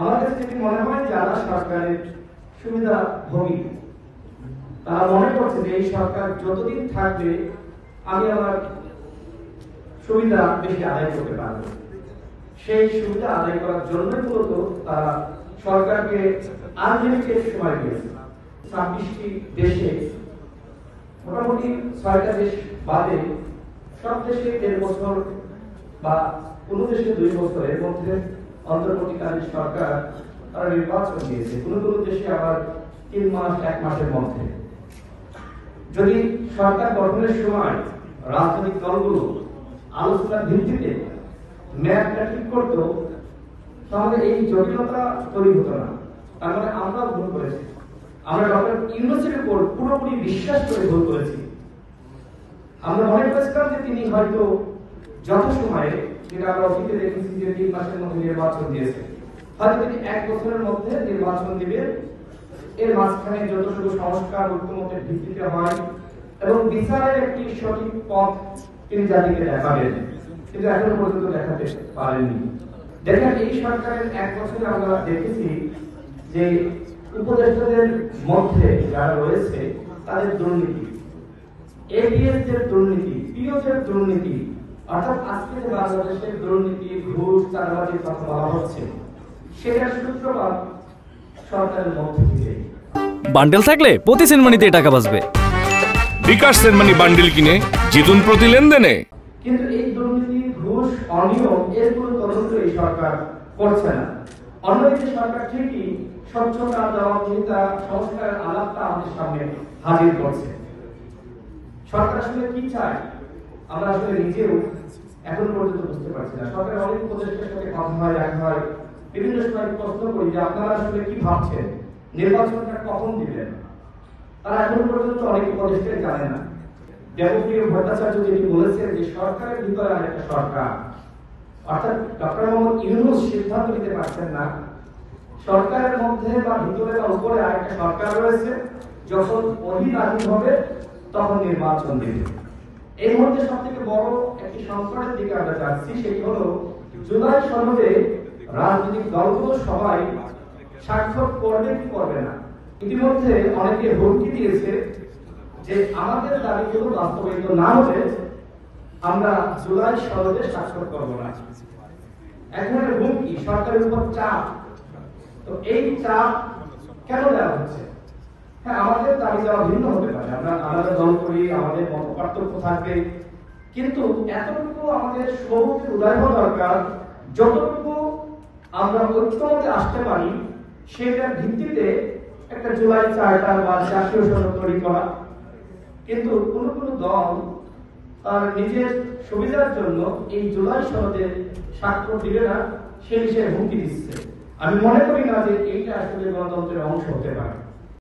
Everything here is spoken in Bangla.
আমার কাছে যেটি মনে হয় যারা সরকারের সুবিধা ভোগী তারা মনে করছে যে এই সরকার যতদিন থাকবে আমি আমার সুবিধা বেশি আদায় করতে পারবো। সেই সুবিধা আদায় করার জন্য মূলত তারা সরকারকে আনলিমিটেড সময় দিয়েছে। 26টি দেশে মোটামুটি 6টা দেশ বাদে সব দেশে 1.5 বছর বা কোন দেশে 2 বছরের মধ্যে অন্তর্বর্তীকালীন সরকার তারা নির্বাচন দিয়েছে। কোন কোন দেশে আবার 3 মাস 1 মাসের মধ্যে। যদি সরকার গঠনের সময় রাজনৈতিক দলগুলো আলোচনার ভিত্তিতে ম্যাপটা ঠিক করতো তাহলে এই জটিলতা তৈরি হতো না। তার মানে আমরা ভুল করেছি, আমরা ডক্টর ইউনূসের উপর পুরোপুরি বিশ্বাস করে ভুল করেছি। আমরা মনে করেছিলাম যে তিনি হয়তো যথাসময়ে, যেটা আমরা অতীতে দেখেছি যে 3 মাসের মধ্যে নির্বাচন দিয়েছে, হয়তো তিনি 1 বছরের মধ্যে নির্বাচন দিবেন। এর মাঝখানে যতটুকু সংস্কার ঐক্যমতের ভিত্তিতে হয় এবং বিচারের একটি সঠিক পথ তিনি জাতিকে দেখাবেন, কিন্তু এখনো পর্যন্ত দেখাতে পারেননি। দেখেন এই সরকারের 1 বছরে আমরা দেখেছি যে উপদেষ্টাদের মধ্যে যারা রয়েছে তাদের দুর্নীতি, এবিএসদের দুর্নীতি, পিওদের দুর্নীতি, অর্থাৎ আজকে যে বাংলাদেশের দুর্নীতি, ঘুষ, চাঁদাবাজির কথা বলা হচ্ছে সেটার সূত্রপাত সরকারের মধ্য থেকে। বান্ডেল থাকলে প্রতি সেনমানিতে টাকা বাঁচবে। বিকাশ সেনমানি বান্ডেল কিনে জিতুন প্রতি লেনদেনে। কিন্তু এই দুর্নীতি, ঘুষ, অনিয়ম এর কোনো তদন্ত এই সরকার করছে না। অন্যদিকে সরকার ঠিকই স্বচ্ছতা, জবাবদিহিতা, সংস্কারের আলাপটা আমাদের সামনে হাজির করছে। সরকার আসলে কি চায় আমরা আসলে নিজেও এখন পর্যন্ত বুঝতে পারছি না। সরকারের অনেক উপদেষ্টার সাথে কথা হয়, দেখা হয়, বিভিন্ন সময় প্রশ্ন করি যে আপনারা আসলে কি ভাবছেন, নির্বাচনটা কখন দিবেন। তারা এখন পর্যন্ত অনেক উপদেষ্টাই জানে না। দেবপ্রিয় ভট্টাচার্য যেটি বলেছেন যে সরকারের ভিতরে আরেকটা সরকার, অর্থাৎ ডক্টর মোহাম্মদ ইউনূস সিদ্ধান্ত নিতে পারছেন না সরকারের মধ্যে বা ভিতরে বা উপরে আরেকটা সরকার রয়েছে, যখন অধীন হবে তখন নির্বাচন দেবে। এই মুহূর্তে সব থেকে বড় একটি সংকটের দিকে আমরা যাচ্ছি, সেটি হলো জুলাই সনদে রাজনৈতিক দলগুলো সবাই স্বাক্ষর করবে কি করবে না। ইতিমধ্যে অনেকে হুমকি দিয়েছে যে আমাদের দাবিগুলো বাস্তবায়িত না হলে আমরা জুলাই সনদে স্বাক্ষর করব না। এখন হুমকি, সরকারের উপর চাপ। তো এই চাপ কেন দেওয়া হচ্ছে? হ্যাঁ, আমাদের দাবি দেওয়া ভিন্ন হতে পারে, আমরা আলাদা দল করি, আমাদের মত পার্থক্য থাকবে, কিন্তু এতটুকু আমাদের সবুজের উদয় হওয়া দরকার যতটুকু আমরা ঐক্যমতে আসতে পারি সেটার ভিত্তিতে একটা জুলাই চার্টার বা জাতীয় সনদ তৈরি করা। কিন্তু কোন কোন দল তার নিজের সুবিধার জন্য এই জুলাই সনদে স্বাক্ষর দিবে না, সে বিষয়ে হুমকি দিচ্ছে। আমি মনে করি না যে এইটা আসলে গণতন্ত্রের অংশ হতে পারে।